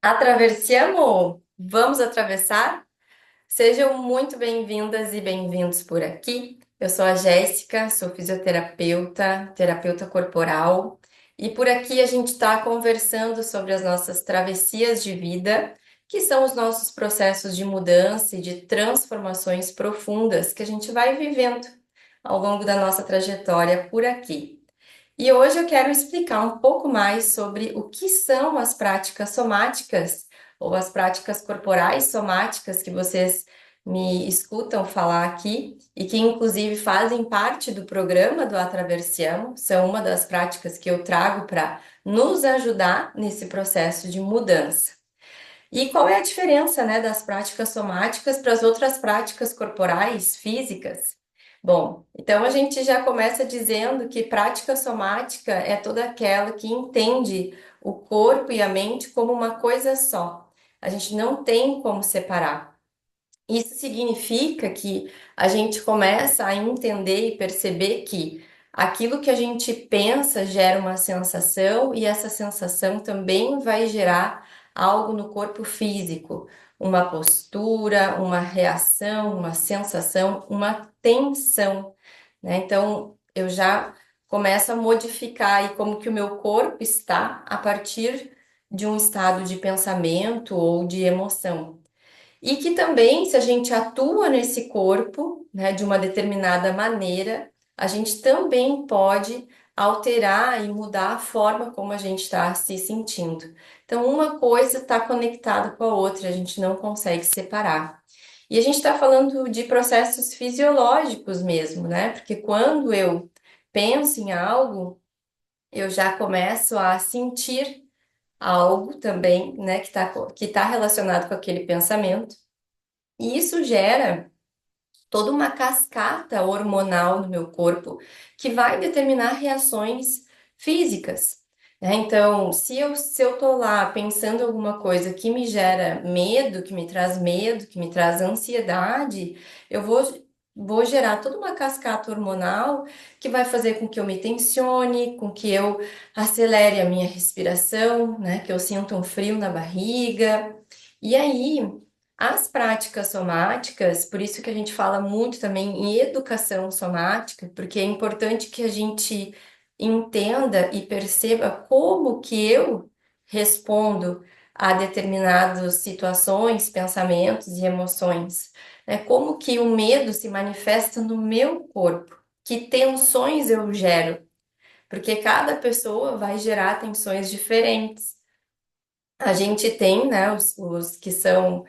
Atravessiamo? Vamos atravessar? Sejam muito bem-vindas e bem-vindos por aqui. Eu sou a Jéssica, sou fisioterapeuta, terapeuta corporal, e por aqui a gente está conversando sobre as nossas travessias de vida, que são os nossos processos de mudança e de transformações profundas que a gente vai vivendo ao longo da nossa trajetória por aqui. E hoje eu quero explicar um pouco mais sobre o que são as práticas somáticas ou as práticas corporais somáticas que vocês me escutam falar aqui e que inclusive fazem parte do programa do Atraversiamo, são uma das práticas que eu trago para nos ajudar nesse processo de mudança. E qual é a diferença, né, das práticas somáticas para as outras práticas corporais, físicas? Bom, então a gente já começa dizendo que prática somática é toda aquela que entende o corpo e a mente como uma coisa só. A gente não tem como separar. Isso significa que a gente começa a entender e perceber que aquilo que a gente pensa gera uma sensação e essa sensação também vai gerar algo no corpo físico, uma postura, uma reação, uma sensação, uma tensão, né? Então, eu já começo a modificar aí como que o meu corpo está a partir de um estado de pensamento ou de emoção. E que também, se a gente atua nesse corpo, né, de uma determinada maneira, a gente também pode alterar e mudar a forma como a gente está se sentindo. Então, uma coisa está conectada com a outra, a gente não consegue separar. E a gente está falando de processos fisiológicos mesmo, né? Porque quando eu penso em algo, eu já começo a sentir algo também, né, que tá relacionado com aquele pensamento. E isso gera toda uma cascata hormonal no meu corpo que vai determinar reações físicas, né? Então, se eu tô lá pensando em alguma coisa que me gera medo, que me traz ansiedade, eu vou gerar toda uma cascata hormonal que vai fazer com que eu me tensione, com que eu acelere a minha respiração, né? Que eu sinta um frio na barriga. E aí, as práticas somáticas, por isso que a gente fala muito também em educação somática, porque é importante que a gente entenda e perceba como que eu respondo a determinadas situações, pensamentos e emoções, né? Como que o medo se manifesta no meu corpo, que tensões eu gero, porque cada pessoa vai gerar tensões diferentes. A gente tem, né, os que são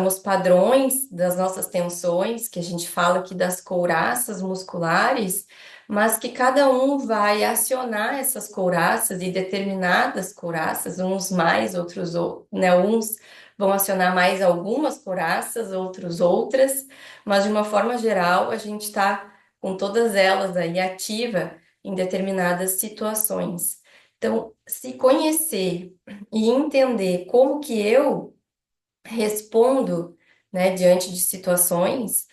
os padrões das nossas tensões, que a gente fala aqui das couraças musculares, mas que cada um vai acionar essas couraças e determinadas couraças, uns mais, outros, né, uns vão acionar mais algumas couraças, outros outras, mas de uma forma geral, a gente está com todas elas aí ativa em determinadas situações. Então, se conhecer e entender como que eu respondo, né, diante de situações,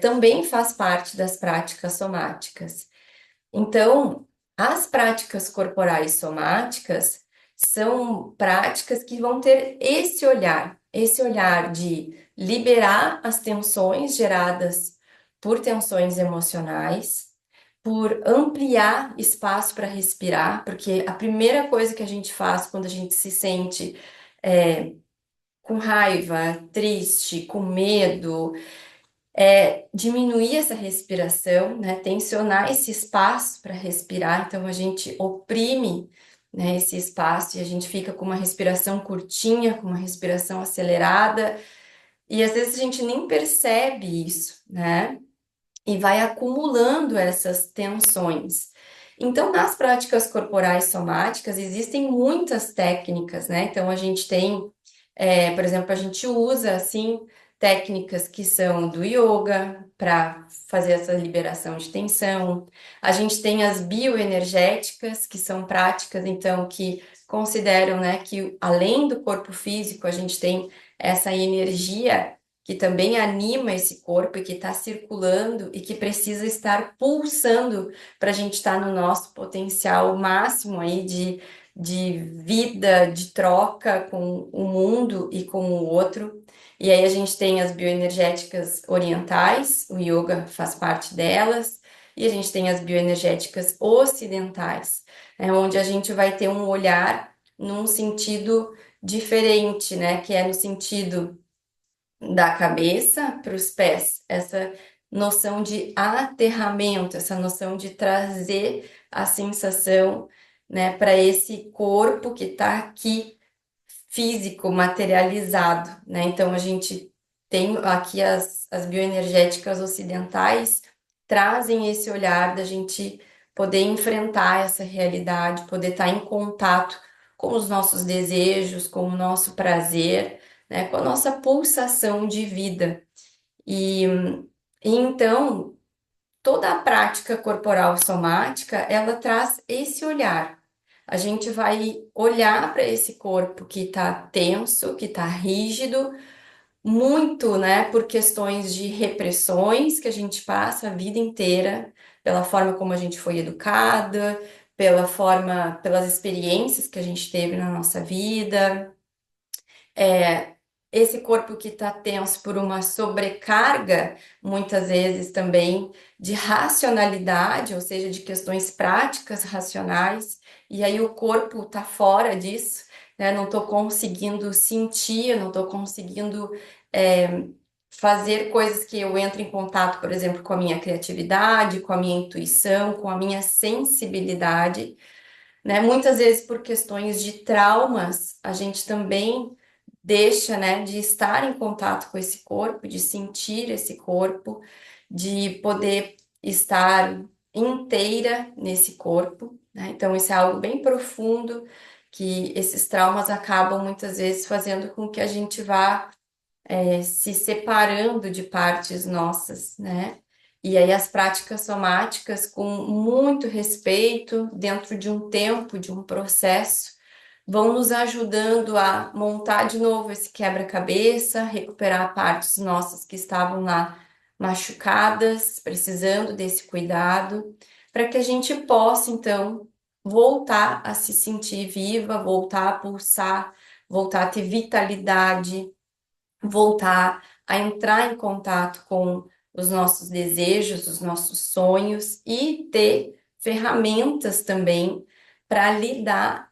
também faz parte das práticas somáticas. Então, as práticas corporais somáticas são práticas que vão ter esse olhar de liberar as tensões geradas por tensões emocionais, por ampliar espaço para respirar, porque a primeira coisa que a gente faz quando a gente se sente com raiva, triste, com medo, é diminuir essa respiração, né? Tensionar esse espaço para respirar. Então a gente oprime, né, esse espaço e a gente fica com uma respiração curtinha, com uma respiração acelerada, e às vezes a gente nem percebe isso, né? E vai acumulando essas tensões. Então, nas práticas corporais somáticas, existem muitas técnicas, né? Então, a gente tem, por exemplo, a gente usa, assim, técnicas que são do yoga para fazer essa liberação de tensão. A gente tem as bioenergéticas, que são práticas, então, que consideram, né, que além do corpo físico, a gente tem essa energia que também anima esse corpo e que está circulando e que precisa estar pulsando para a gente estar no nosso potencial máximo aí de vida, de troca com o mundo e com o outro. E aí a gente tem as bioenergéticas orientais, o yoga faz parte delas, e a gente tem as bioenergéticas ocidentais, onde a gente vai ter um olhar num sentido diferente, né? Que é no sentido da cabeça para os pés, essa noção de aterramento, essa noção de trazer a sensação, né, para esse corpo que está aqui físico, materializado, né? Então a gente tem aqui as bioenergéticas ocidentais trazem esse olhar da gente poder enfrentar essa realidade, poder estar em contato com os nossos desejos, com o nosso prazer, né? Com a nossa pulsação de vida. E, e então toda a prática corporal somática, ela traz esse olhar. A gente vai olhar para esse corpo que está tenso, que está rígido, muito, né, por questões de repressões que a gente passa a vida inteira, pela forma como a gente foi educada, pela forma, pelas experiências que a gente teve na nossa vida. É, esse corpo que está tenso por uma sobrecarga, muitas vezes também de racionalidade, ou seja, de questões práticas racionais, e aí o corpo está fora disso, né? Não estou conseguindo sentir, não estou conseguindo fazer coisas que eu entro em contato, por exemplo, com a minha criatividade, com a minha intuição, com a minha sensibilidade, né? Muitas vezes por questões de traumas, a gente também deixa, né, de estar em contato com esse corpo, de sentir esse corpo, de poder estar inteira nesse corpo, né? Então, isso é algo bem profundo que esses traumas acabam muitas vezes fazendo com que a gente vá se separando de partes nossas, né? E aí as práticas somáticas, com muito respeito, dentro de um tempo, de um processo, vão nos ajudando a montar de novo esse quebra-cabeça, recuperar partes nossas que estavam lá machucadas, precisando desse cuidado, para que a gente possa, então, voltar a se sentir viva, voltar a pulsar, voltar a ter vitalidade, voltar a entrar em contato com os nossos desejos, os nossos sonhos e ter ferramentas também para lidar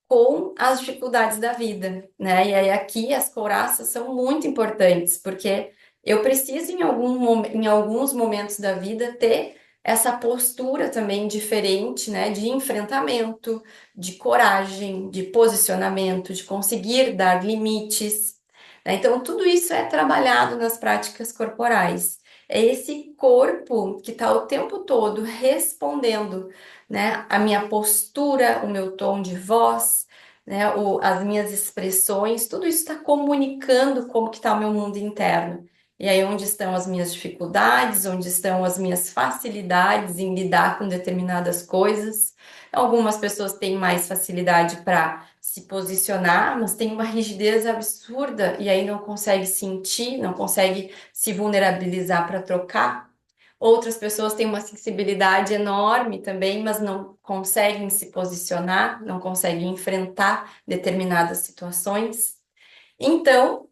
com as dificuldades da vida, né? E aí aqui as couraças são muito importantes, porque eu preciso em alguns momentos da vida ter essa postura também diferente, né? De enfrentamento, de coragem, de posicionamento, de conseguir dar limites, né? Então tudo isso é trabalhado nas práticas corporais. É esse corpo que está o tempo todo respondendo, né? A minha postura, o meu tom de voz, né? As minhas expressões, tudo isso está comunicando como que está o meu mundo interno. E aí, onde estão as minhas dificuldades, onde estão as minhas facilidades em lidar com determinadas coisas. Algumas pessoas têm mais facilidade para se posicionar, mas tem uma rigidez absurda e aí não consegue sentir, não consegue se vulnerabilizar para trocar. Outras pessoas têm uma sensibilidade enorme também, mas não conseguem se posicionar, não conseguem enfrentar determinadas situações. Então,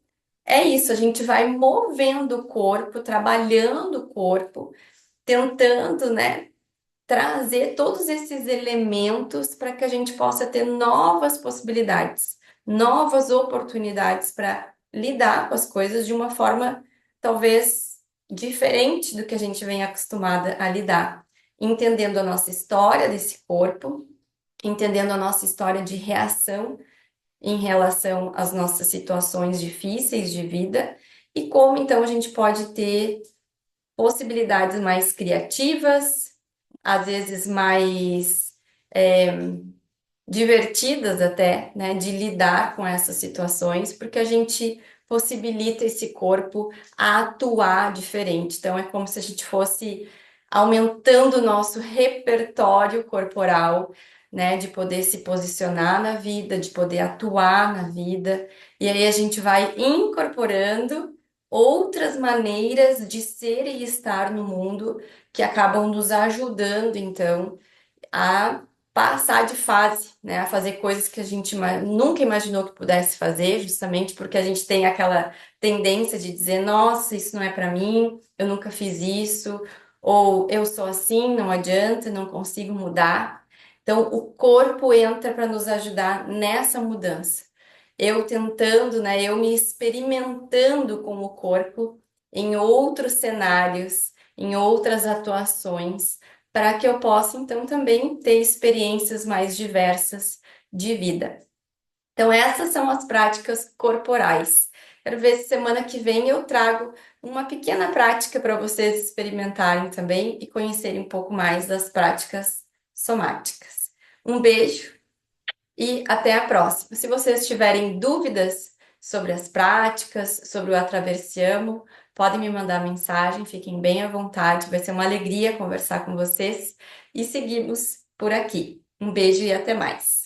é isso, a gente vai movendo o corpo, trabalhando o corpo, tentando, né, trazer todos esses elementos para que a gente possa ter novas possibilidades, novas oportunidades para lidar com as coisas de uma forma talvez diferente do que a gente vem acostumada a lidar, entendendo a nossa história desse corpo, entendendo a nossa história de reação em relação às nossas situações difíceis de vida e como então a gente pode ter possibilidades mais criativas, às vezes mais divertidas até, né, de lidar com essas situações, porque a gente possibilita esse corpo a atuar diferente. Então é como se a gente fosse aumentando o nosso repertório corporal, né, de poder se posicionar na vida, de poder atuar na vida, e aí a gente vai incorporando outras maneiras de ser e estar no mundo que acabam nos ajudando, então, a passar de fase, né? A fazer coisas que a gente nunca imaginou que pudesse fazer, justamente porque a gente tem aquela tendência de dizer, nossa, isso não é para mim, eu nunca fiz isso, ou eu sou assim, não adianta, não consigo mudar. Então, o corpo entra para nos ajudar nessa mudança. Eu tentando, né? Eu me experimentando com o corpo em outros cenários, em outras atuações para que eu possa então também ter experiências mais diversas de vida. Então, essas são as práticas corporais. Quero ver se semana que vem eu trago uma pequena prática para vocês experimentarem também e conhecerem um pouco mais das práticas somáticas. Um beijo e até a próxima. Se vocês tiverem dúvidas sobre as práticas, sobre o Atraversiamo, podem me mandar mensagem, fiquem bem à vontade, vai ser uma alegria conversar com vocês e seguimos por aqui. Um beijo e até mais.